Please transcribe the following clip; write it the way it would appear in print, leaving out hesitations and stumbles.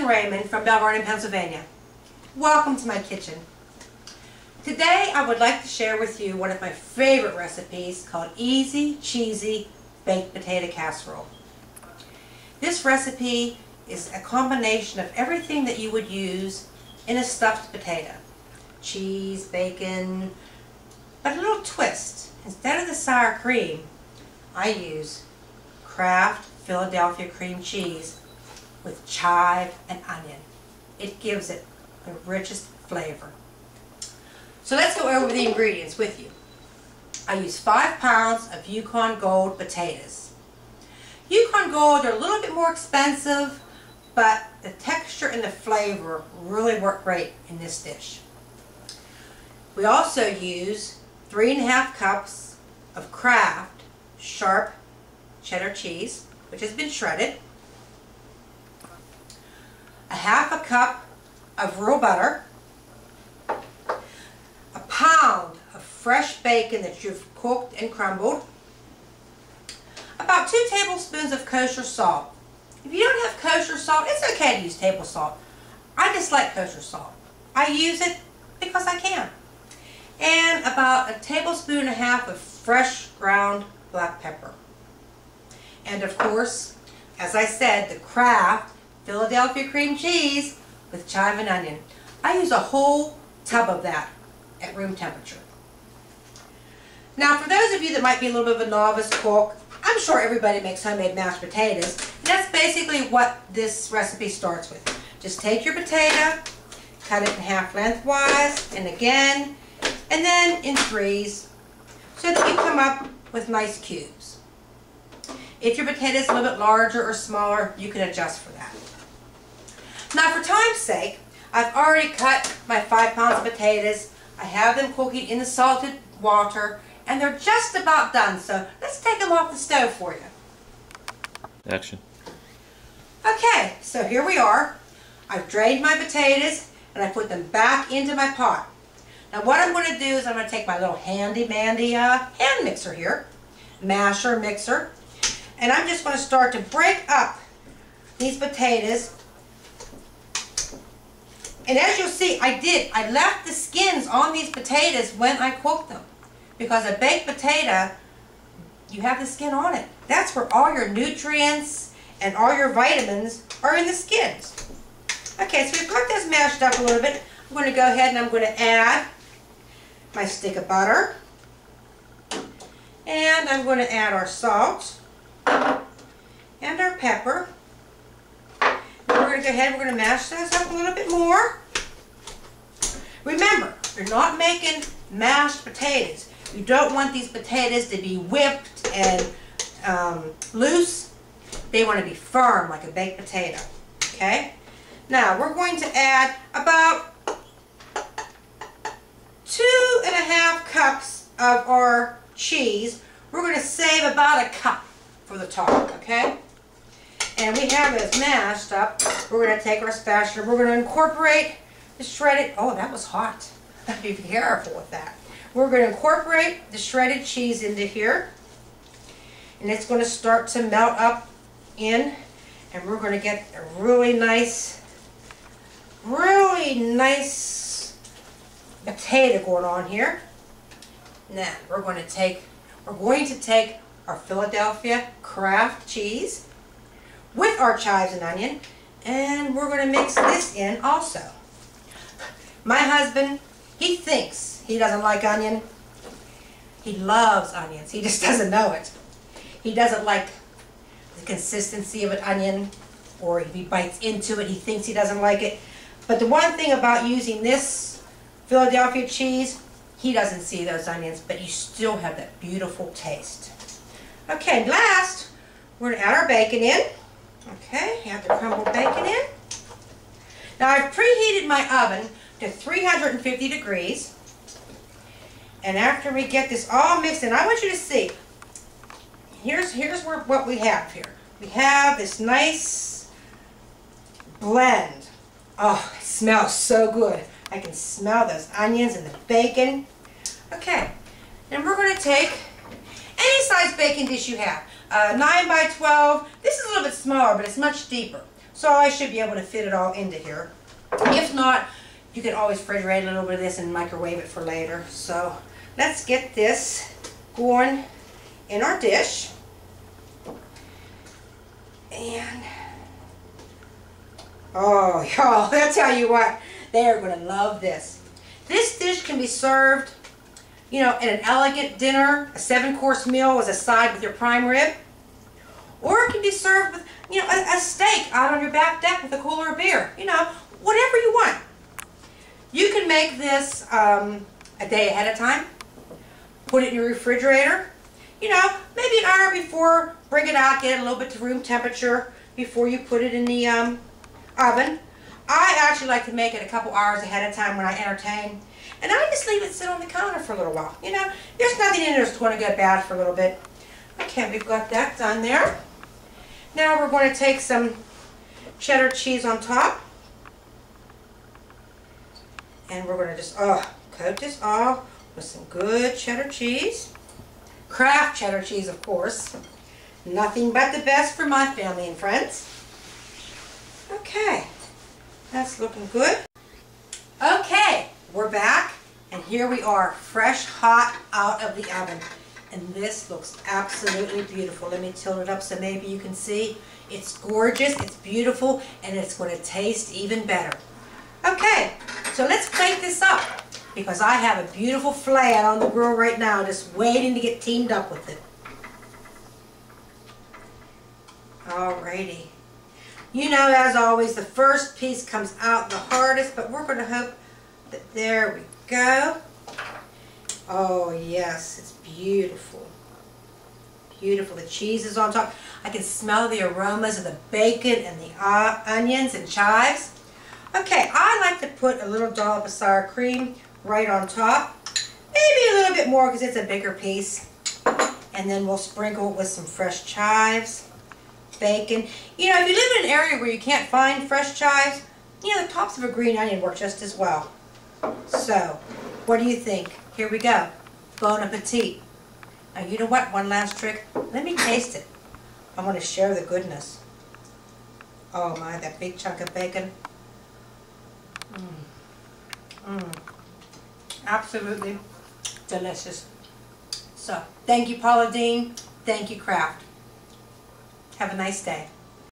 Susan Raymond from Belle Vernon, Pennsylvania. Welcome to my kitchen. Today I would like to share with you one of my favorite recipes called Easy Cheesy Baked Potato Casserole. This recipe is a combination of everything that you would use in a stuffed potato. Cheese, bacon, but a little twist. Instead of the sour cream, I use Kraft Philadelphia cream cheese with chive and onion. It gives it the richest flavor. So let's go over the ingredients with you. I use 5 pounds of Yukon Gold potatoes. Yukon Gold are a little bit more expensive, but the texture and the flavor really work great in this dish. We also use 3½ cups of Kraft sharp cheddar cheese, which has been shredded, 1/2 cup of real butter, 1 pound of fresh bacon that you've cooked and crumbled, about 2 tablespoons of kosher salt. If you don't have kosher salt, it's okay to use table salt. I just like kosher salt. I use it because I can. And about 1.5 tablespoons of fresh ground black pepper. And of course, as I said, the Kraft Philadelphia cream cheese with chive and onion. I use a whole tub of that at room temperature. Now, for those of you that might be a little bit of a novice cook, I'm sure everybody makes homemade mashed potatoes. And that's basically what this recipe starts with. Just take your potato, cut it in half lengthwise, and again, and then in 3s, so that you come up with nice cubes. If your potato is a little bit larger or smaller, you can adjust for that. Now, for time's sake, I've already cut my 5 pounds of potatoes. I have them cooking in the salted water, and they're just about done. So let's take them off the stove for you. Action. Okay, so here we are. I've drained my potatoes, and I put them back into my pot. Now, what I'm going to do is I'm going to take my little handy-mandy hand mixer here, masher, mixer, and I'm just going to start to break up these potatoes. And as you'll see, I left the skins on these potatoes when I cooked them. Because a baked potato, you have the skin on it. That's where all your nutrients and all your vitamins are in the skins. Okay, so we've got this mashed up a little bit. I'm going to go ahead and I'm going to add my stick of butter. And I'm going to add our salt and our pepper. We're going to go ahead and we're going to mash those up a little bit more. Remember, you're not making mashed potatoes. You don't want these potatoes to be whipped and loose. They want to be firm like a baked potato. Okay? Now, we're going to add about 2½ cups of our cheese. We're going to save about 1 cup for the top. Okay? And we have this mashed up. We're going to take our spatula. We're going to incorporate the shredded, oh, that was hot. Be careful with that. We're going to incorporate the shredded cheese into here. And it's going to start to melt up in. And we're going to get a really nice potato going on here. Now, we're going to take our Philadelphia Kraft cheese with our chives and onion, and we're going to mix this in also. My husband, he thinks he doesn't like onion. He loves onions. He just doesn't know it. He doesn't like the consistency of an onion, or if he bites into it, he thinks he doesn't like it. But the one thing about using this Philadelphia cheese, he doesn't see those onions, but you still have that beautiful taste. Okay, last, we're going to add our bacon in. Okay, add the crumbled bacon in. Now, I've preheated my oven to 350 degrees. And after we get this all mixed in, I want you to see, here's what we have here. We have this nice blend. Oh, it smells so good. I can smell those onions and the bacon. Okay, and we're going to take any size baking dish you have. 9 by 12. This is a little bit smaller, but it's much deeper. So I should be able to fit it all into here. If not, you can always refrigerate a little bit of this and microwave it for later. So let's get this going in our dish. And, oh, y'all, I'll tell you what, they are going to love this. This dish can be served, you know, in an elegant dinner, a 7-course meal as a side with your prime rib. Or it can be served with, you know, a steak out on your back deck with a cooler of beer. You know, whatever you want. You can make this a day ahead of time. Put it in your refrigerator. You know, maybe an hour before, bring it out, get it a little bit to room temperature before you put it in the oven. I actually like to make it a couple hours ahead of time when I entertain. And I just leave it sit on the counter for a little while. You know, there's nothing in there that's going to go bad for a little bit. Okay, we've got that done there. Now we're going to take some cheddar cheese on top. And we're going to just coat this all with some good cheddar cheese. Kraft cheddar cheese, of course. Nothing but the best for my family and friends. Okay, that's looking good. Okay, we're back, and here we are, fresh, hot out of the oven. And this looks absolutely beautiful. Let me tilt it up so maybe you can see. It's gorgeous, it's beautiful, and it's going to taste even better. Okay, so let's plate this up, because I have a beautiful filet out on the grill right now, just waiting to get teamed up with it. Alrighty. You know, as always, the first piece comes out the hardest, but we're going to hope that, there we go. Oh yes, it's beautiful. Beautiful. The cheese is on top. I can smell the aromas of the bacon and the onions and chives. Okay, I like to put a little dollop of sour cream right on top. Maybe a little bit more because it's a bigger piece. And then we'll sprinkle it with some fresh chives, bacon. You know, if you live in an area where you can't find fresh chives, you know, the tops of a green onion work just as well. So, what do you think? Here we go. Bon appetit. Now, you know what? One last trick. Let me taste it. I want to share the goodness. Oh my, that big chunk of bacon. Absolutely delicious. So, thank you, Paula Deen. Thank you, Kraft. Have a nice day.